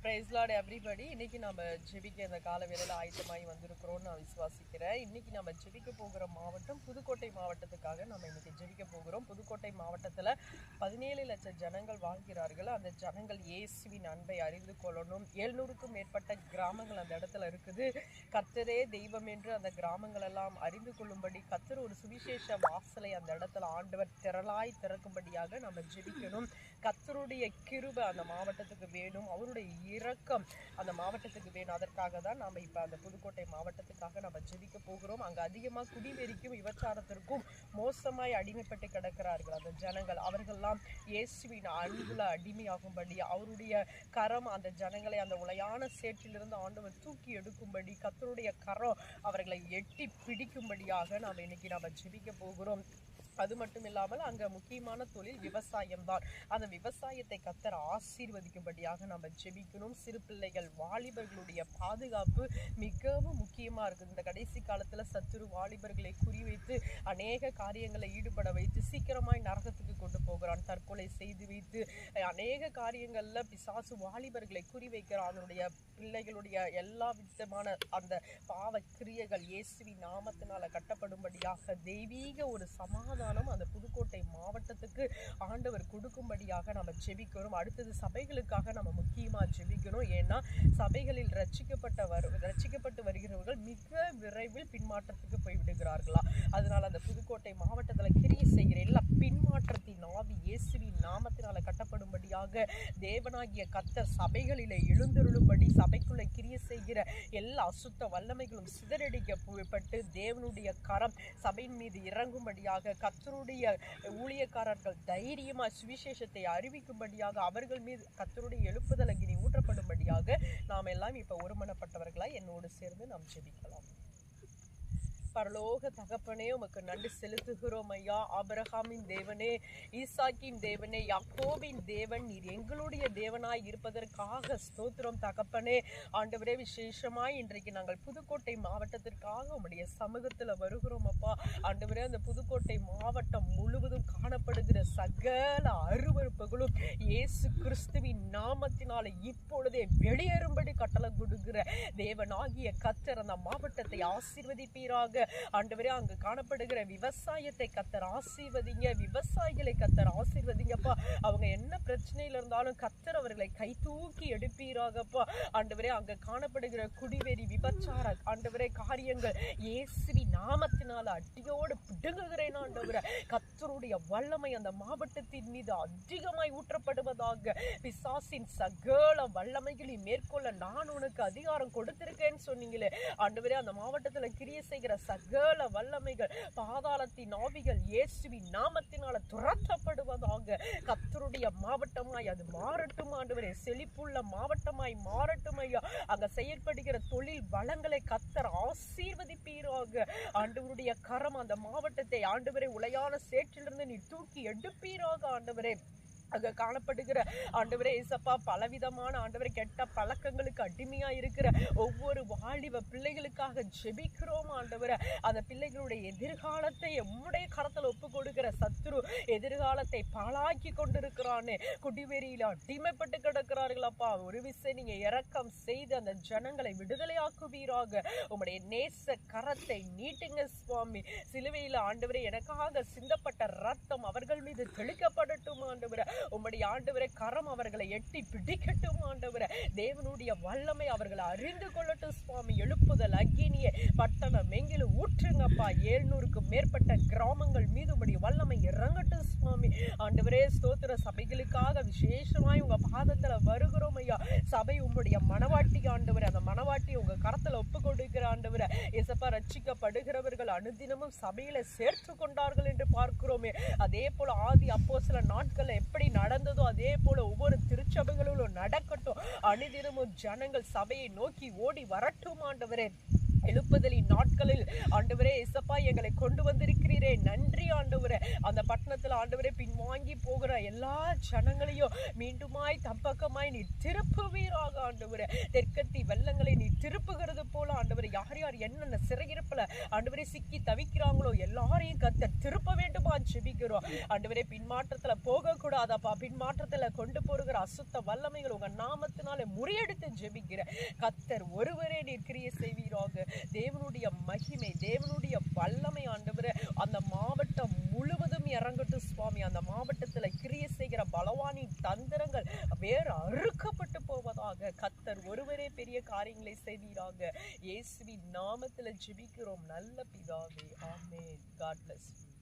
Price Lord everybody. இன்னைக்கு நம்ம ஜெபிக்க இந்த கால வேளையில ஆயத்தமாகி வந்திருக்கிறோம்னு நான் விசுவாசிக்கிறேன். இன்னைக்கு நம்ம ஜெபிக்க போகிற மாவட்டம் புதுக்கோட்டை மாவட்டத்துக்காக நம்ம இன்னைக்கு ஜெபிக்க போகிறோம். புதுக்கோட்டை மாவட்டத்தில் 17 லட்சம் ஜனங்கள் வாழ்கிறார்கள். அந்த ஜனங்கள் இயேசுவின் அன்பை அறிந்து கொள்ளணும். 700க்கும் மேற்பட்ட கிராமங்கள் அந்த இடத்துல இருக்குது. கர்த்தரே தெய்வம் என்று அந்த கிராமங்கள் எல்லாம் அறிந்து கொள்ளும்படி கர்த்தர் ஒரு சுவிசேஷ வாசலை அந்த இடத்துல ஆண்டவர் திரளாய் திறக்கும்படியாக நம்ம ஜெபிக்கணும். கர்த்தருடைய கிருபை அந்த மாவட்டத்துக்கு வேணும், அவருடைய இரக்கம் அந்த மாவட்டத்துக்கு வேணும். அதற்காக தான் நம்ம இப்போ அந்த புதுக்கோட்டை மாவட்டத்துக்காக நம்ம ஜெபிக்க போகிறோம். அங்கே அதிகமாக குடிவெறிக்கும் விபச்சாரத்திற்கும் மோசமாய் அடிமைப்பட்டு கிடக்கிறார்கள் அந்த ஜனங்கள். அவர்கள்லாம் இயேசுவின் அன்புல அடிமையாகும்படி அவருடைய கரம் அந்த ஜனங்களை அந்த உளையான சேற்றிலிருந்து ஆண்டவர் தூக்கி எடுக்கும்படி கர்த்தருடைய கரம் அவர்களை எட்டி பிடிக்கும்படியாக நாம் இன்னைக்கு நம்ம ஜெபிக்க போகிறோம். அது மட்டும் இல்லாமல் அங்கே முக்கியமான தொழில் விவசாயம் தான். அந்த விவசாயத்தை கர்த்தர் ஆசீர்வதிக்கும்படியாக நம்ம ஜெபிக்கணும். சிறு பிள்ளைகள் வாலிபர்களுடைய பாதுகாப்பு மிகவும் முக்கியமாக இருக்குது. இந்த கடைசி காலத்தில் சத்துரு வாலிபர்களை குறிவைத்து அநேக காரியங்களை ஈடுபட வைத்து சீக்கிரமாய் நரகத்துக்கு கொண்டு போகிறான். தற்கொலை செய்து வைத்து அநேக காரியங்களில் பிசாசு வாலிபர்களை குறிவைக்கிறான். அதனுடைய பிள்ளைகளுடைய எல்லா விதமான அந்த பாவ கிரியைகள் இயேசுவின் நாமத்தினால கட்டப்படும்படியாக தெய்வீக ஒரு சமாதானம் அந்த புதுக்கோட்டை மாவட்டத்துக்கு ஆண்டவர் கொடுக்கும்படியாக நம்ம ஜெபிக்கிறோம். அடுத்தது சபைகளுக்காக நம்ம முக்கியமாக ஜெபிக்கணும். ஏன்னா சபைகளில் ரட்சிக்கப்பட்டு வருகிறவர்கள் மிக விரைவில் பின்மாற்றத்துக்கு போய் விடுகிறார்களா. அதனால அந்த புதுக்கோட்டை மாவட்டத்தில் கிரியை செய்கிற எல்லா பின்மாற்றத்தின் ஆவி இயேசுவின் நாமத்தினால கட்டப்படும்படியாக தேவனாகிய கர்த்தர் சபைகளிலே எழுந்தருளும்படி சபைக்குள்ளே கிரியை செய்கிற எல்லா அசுத்த வல்லமைகளும் சிதறடிக்கப்பட்டு தேவனுடைய கரம் சபையின் மீது இறங்கும்படியாக கர்த்தருடைய ஊழியக்காரர்கள் தைரியமா சுவிசேஷத்தை அறிவிக்கும்படியாக அவர்கள் மீது கர்த்தருடைய எழுப்புதல் அக்கினி ஊற்றப்படும்படியாக நாம் எல்லாம் இப்ப ஒருமனப்பட்டவர்களாய் என்னோடு சேர்ந்து நாம் ஜெபிக்கலாம். பரலோக தகப்பனே, உமக்கு நன்றி செலுத்துகிறோம் ஐயா. ஆபிரகாமின் தேவனே, ஈசாக்கின் தேவனே, யாக்கோபின் தேவன், நீர் எங்களுடைய தேவனாய் இருப்பதற்காக ஸ்தோத்திரம் தகப்பனே. ஆண்டவரே, விசேஷமாய் இன்றைக்கு நாங்கள் புதுக்கோட்டை மாவட்டத்திற்காக உம்முடைய சமூகத்தில் வருகிறோம் அப்பா. ஆண்டவரே, அந்த புதுக்கோட்டை மாவட்டம் முழுவதும் காணப்படுகிற சகல அருவருப்புகளும் இயேசு கிறிஸ்துவின் நாமத்தினால இப்பொழுதே வெளியேறும்படி கட்டளை கொடுக்கிற தேவனாகிய கர்த்தர் அந்த மாவட்டத்தை ஆசீர்வதிப்பீராக. ஆண்டவரே, அங்கு காணப்படுகிற விவசாயத்தை கர்த்தர் ஆசீர்வதிங்க. விவசாயிகளை கர்த்தர் ஆசீர்வதிங்கப்பா. அவங்க என்ன பிரச்சனையில இருந்தாலும் கர்த்தர் அவர்களை கை தூக்கி எடுப்பீராகப்பா. ஆண்டவரே, அங்க காணப்படுகிற குடிவெறி விபச்சார ஆண்டவரே காரியங்கள் இயேசுவின் நாமத்தினால அடியோடு பிடுங்குகிறேன். ஆண்டவரே, கர்த்தருடைய வல்லமை அந்த மாவட்டத்தின் மீது அதிகமாய் ஊற்றப்படுவதாக. பிசாசின் சகல வல்லமைகளை மேற்கொள்ள நான் உனக்கு அதிகாரம் கொடுத்திருக்கேன்னு சொன்னீங்களே. ஆண்டவரே, அந்த மாவட்டத்துல கிரியை செய்கிற சகல வல்லமைகள் பாதாளத்தின் ஆவிகள் இயேசுவின் நாமத்தினால துரத்தப்படுவதாக. கர்த்தருடைய மாவட்டமாய் அது மாறட்டும் ஆண்டவரே. செழிப்புள்ள மாவட்டமாய் மாறட்டும் ஐயா. அங்க செயற்படுகிற தொழில் வளங்களை கர்த்தர் ஆசீர்வதிப்பீராக. ஆண்டவருடைய கரம் அந்த மாவட்டத்தை ஆண்டவரே உளையான சேற்றிலிருந்து நீ தூக்கி எடுப்பீராக. ஆண்டவரே, அங்க காணப்படுகிற ஆண்டவரே இயேசப்பா பலவிதமான ஆண்டவரே கெட்ட பழக்கங்களுக்கு அடிமையா இருக்கிற ஒவ்வொரு வாலிப பிள்ளைகளுக்காக ஜெபிக்கிறோம் ஆண்டவரே. அந்த பிள்ளைகளுடைய எதிர்காலத்தை உம்முடைய கரத்துல ஒப்பு கொடுக்கிற சத்துரு எதிர்காலத்தை பாழாக்கி கொண்டிருக்கிறானே. குடிவெறியில அடிமைப்பட்டு கிடக்கிறார்களப்பா. ஒரு விஷயம் நீங்க இரக்கம் செய்து அந்த ஜனங்களை விடுதலையாக்குவீராக. உம்முடைய நேச கரத்தை நீட்டுங்க சுவாமி. சிலுவையில ஆண்டவரே எனக்காக சிந்தப்பட்ட ரத்தம் அவர்கள் மீது தெளிக்கப்படட்டும் ஆண்டவரே. உம்முடைய ஆண்டவரே கரம் அவர்களை எட்டி பிடிக்கட்டும் ஆண்டவரே. தேவனுடைய வல்லமை அவர்களை அறிந்து கொள்ளட்டும் சுவாமி. எழுப்புதல் அக்கினியை பட்டணம் எங்கிலும் ஊற்றுங்கப்பா. 700க்கும் மேற்பட்ட கிராமங்கள் மீது உம்முடைய வல்லமை இறங்கட்டும் சுவாமி. ஆண்டவரே, ஸ்தோத்திர சபைகளுக்காக விசேஷமாய் உங்க பாதத்துல வருகிறோம் ஐயா. சபை உம்முடைய மனவாட்டி ஆண்டவரே. அந்த மனவாட்டி உங்க கரத்துல ஒப்பு கொடுக்கிற ஆண்டவரே. இயேசப்பா, ரட்சிக்கப்படுகிறவர்கள் அனுதினமும் சபையில சேர்த்து கொண்டார்கள் என்று பார்க்கிறோமே. அதே போல ஆதி அப்போஸ்தல நாட்கள் எப்படி நடந்ததோ அதே போல ஒவ்வொரு திருச்சபைகளிலும் நடக்கட்டும். அனுதினமும் ஜனங்கள் சபையை நோக்கி ஓடி வரட்டும் ஆண்டவரே. எழுப்புதலின் நாட்களில் ஆண்டவரே இசப்பா எங்களை கொண்டு வந்திருக்கிறீரே, நன்றி ஆண்டவரே. அந்த பட்டணத்துல ஆண்டவரே பின்வாங்கி போகிற எல்லா ஜனங்களையும் மீண்டுமாய் தம்பக்கமாய் நீ திருப்புவீராக ஆண்டவரே. தெற்கத்தி வெள்ளங்களை நீ திருப்புகிறது போல ஆண்டவரே, யார் யார் என்னென்ன சிறையிருப்புல ஆண்டவரே சிக்கி தவிக்கிறாங்களோ எல்லாரையும் கர்த்தர் திருப்ப வேண்டுமா ஜெபிக்கிறோம் ஆண்டவரே. பின்மாற்றத்துல போக கூடாதப்பா, பின்மாற்றத்துல கொண்டு போகிற அசுத்த வல்லமைகள் உங்க நாமத்தினாலே முறியடித்து ஜெபிக்கிற கர்த்தர் ஒருவரே நீர் கிரியை செய்வீராக. தேவனுடைய மகிமை, தேவனுடைய வல்லமை ஆண்டவரே அந்த மாவட்டம் முழுவதும் இறங்கட்டும் சுவாமி. அந்த மாவட்டத்துல கிரியை செய்கிற பலவானி தந்திரங்கள் வேற அறுக்கப்பட்டு போவதாக. கர்த்தர் ஒருவரே பெரிய காரியங்களை செய்வீராக. இயேசுவின் நாமத்துல ஜெபிக்கிறோம் நல்ல பிதாவே, ஆமென். God bless you.